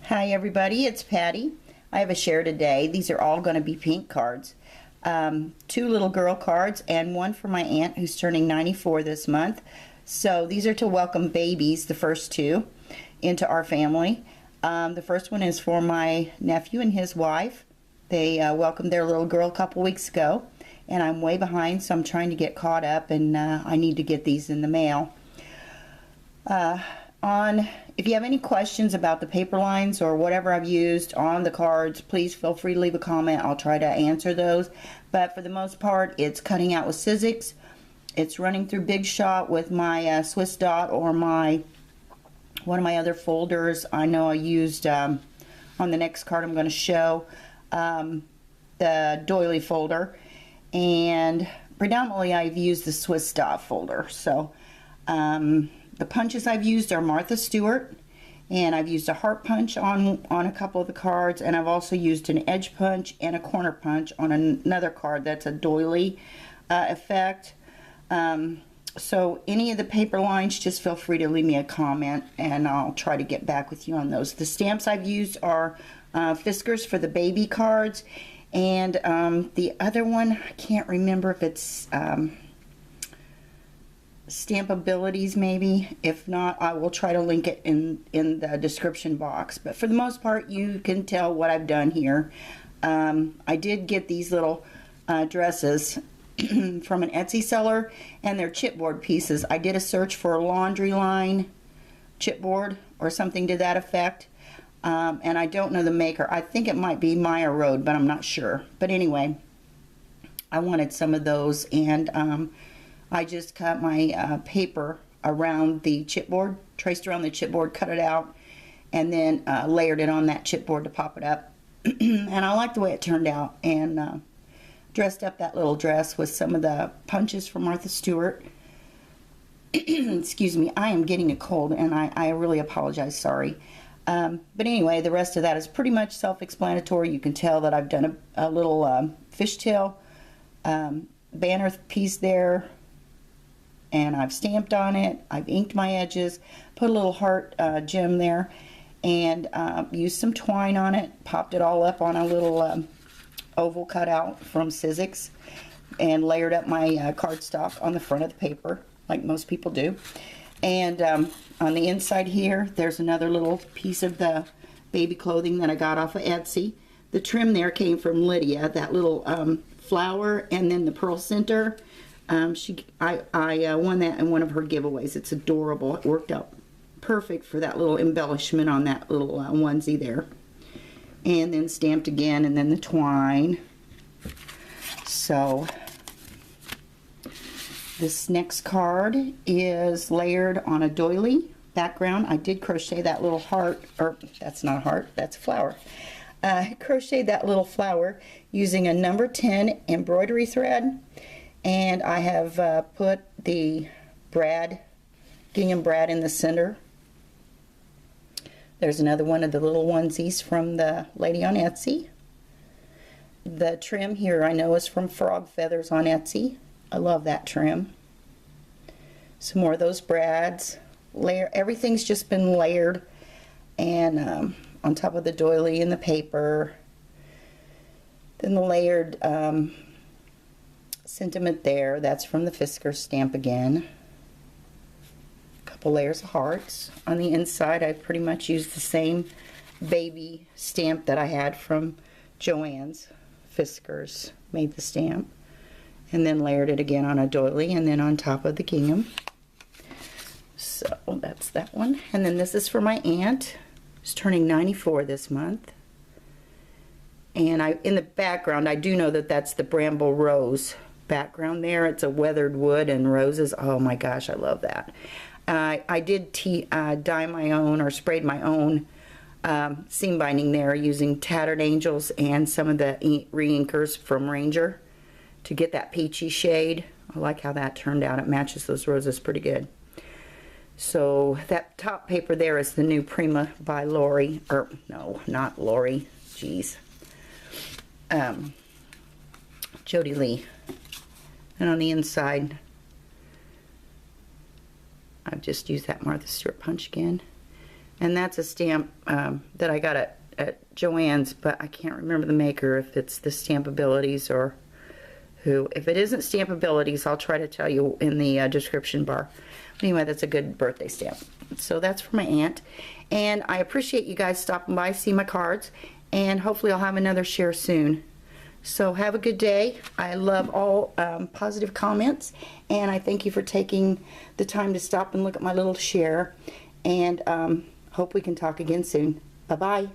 Hi everybody, it's Patty. I have a share today. These are all going to be pink cards. Two little girl cards and one for my aunt who's turning 94 this month. So these are to welcome babies, the first two, into our family. The first one is for my nephew and his wife. They welcomed their little girl a couple weeks ago, and I'm way behind, so I'm trying to get caught up, and I need to get these in the mail. If you have any questions about the paper lines or whatever I've used on the cards, please feel free to leave a comment. I'll try to answer those. But for the most part, it's cutting out with Sizzix. It's running through Big Shot with my Swiss Dot or one of my other folders. I know I used on the next card I'm going to show the doily folder, and predominantly I've used the Swiss Dot folder. So the punches I've used are Martha Stewart, and I've used a heart punch on a couple of the cards, and I've also used an edge punch and a corner punch on another card that's a doily effect. So any of the paper lines, just feel free to leave me a comment and I'll try to get back with you on those. The stamps I've used are Fiskars for the baby cards, and the other one, I can't remember if it's Stampabilities maybe. If not, I will try to link it in the description box. But for the most part, you can tell what I've done here. I did get these little dresses from an Etsy seller, and they're chipboard pieces. I did a search for a laundry line chipboard or something to that effect, and I don't know the maker. I think it might be Maya Road, but I'm not sure. But anyway, I wanted some of those, and I just cut my paper around the chipboard, traced around the chipboard, cut it out, and then layered it on that chipboard to pop it up. And I like the way it turned out, and dressed up that little dress with some of the punches from Martha Stewart. Excuse me, I am getting a cold, and I really apologize, sorry. But anyway, the rest of that is pretty much self-explanatory. You can tell that I've done a little fishtail banner piece there, and I've stamped on it. I've inked my edges, put a little heart gem there, and used some twine on it, popped it all up on a little oval cutout from Sizzix, and layered up my cardstock on the front of the paper, like most people do. And on the inside here, there's another little piece of the baby clothing that I got off of Etsy. The trim there came from Lydia, that little flower, and then the pearl center. I won that in one of her giveaways. It's adorable. It worked out perfect for that little embellishment on that little onesie there. And then stamped again, and then the twine. So this next card is layered on a doily background. I did crochet that little heart, or that's not a heart, that's a flower. I crocheted that little flower using a number 10 embroidery thread. And I have put the gingham brad in the center. There's another one of the little onesies from the lady on Etsy. The trim here I know is from Frog Feathers on Etsy. I love that trim. Some more of those brads. Everything's just been layered, and on top of the doily and the paper. Then the layered sentiment there, that's from the Fiskars stamp again. A couple layers of hearts. On the inside, I pretty much used the same baby stamp that I had from Joann's. Fiskars made the stamp, and then layered it again on a doily, and then on top of the gingham. So that's that one. And then this is for my aunt, who's turning 94 this month. And in the background, I do know that that's the Bramble rose background there. It's a weathered wood and roses. Oh my gosh, I love that. I did dye my own, or sprayed my own seam binding there using Tattered Angels and some of the re-inkers from Ranger to get that peachy shade. I like how that turned out. It matches those roses pretty good. So that top paper there is the new Prima by Lori, or no, not Lori, geez, Jody Lee. And on the inside, I've just used that Martha Stewart punch again. And that's a stamp that I got at Joann's, but I can't remember the maker, if it's the Stampabilities or who. If it isn't Stampabilities, I'll try to tell you in the description bar. Anyway, that's a good birthday stamp. So that's for my aunt. And I appreciate you guys stopping by, see my cards, and hopefully I'll have another share soon. So have a good day. I love all positive comments, and I thank you for taking the time to stop and look at my little share, and hope we can talk again soon. Bye-bye.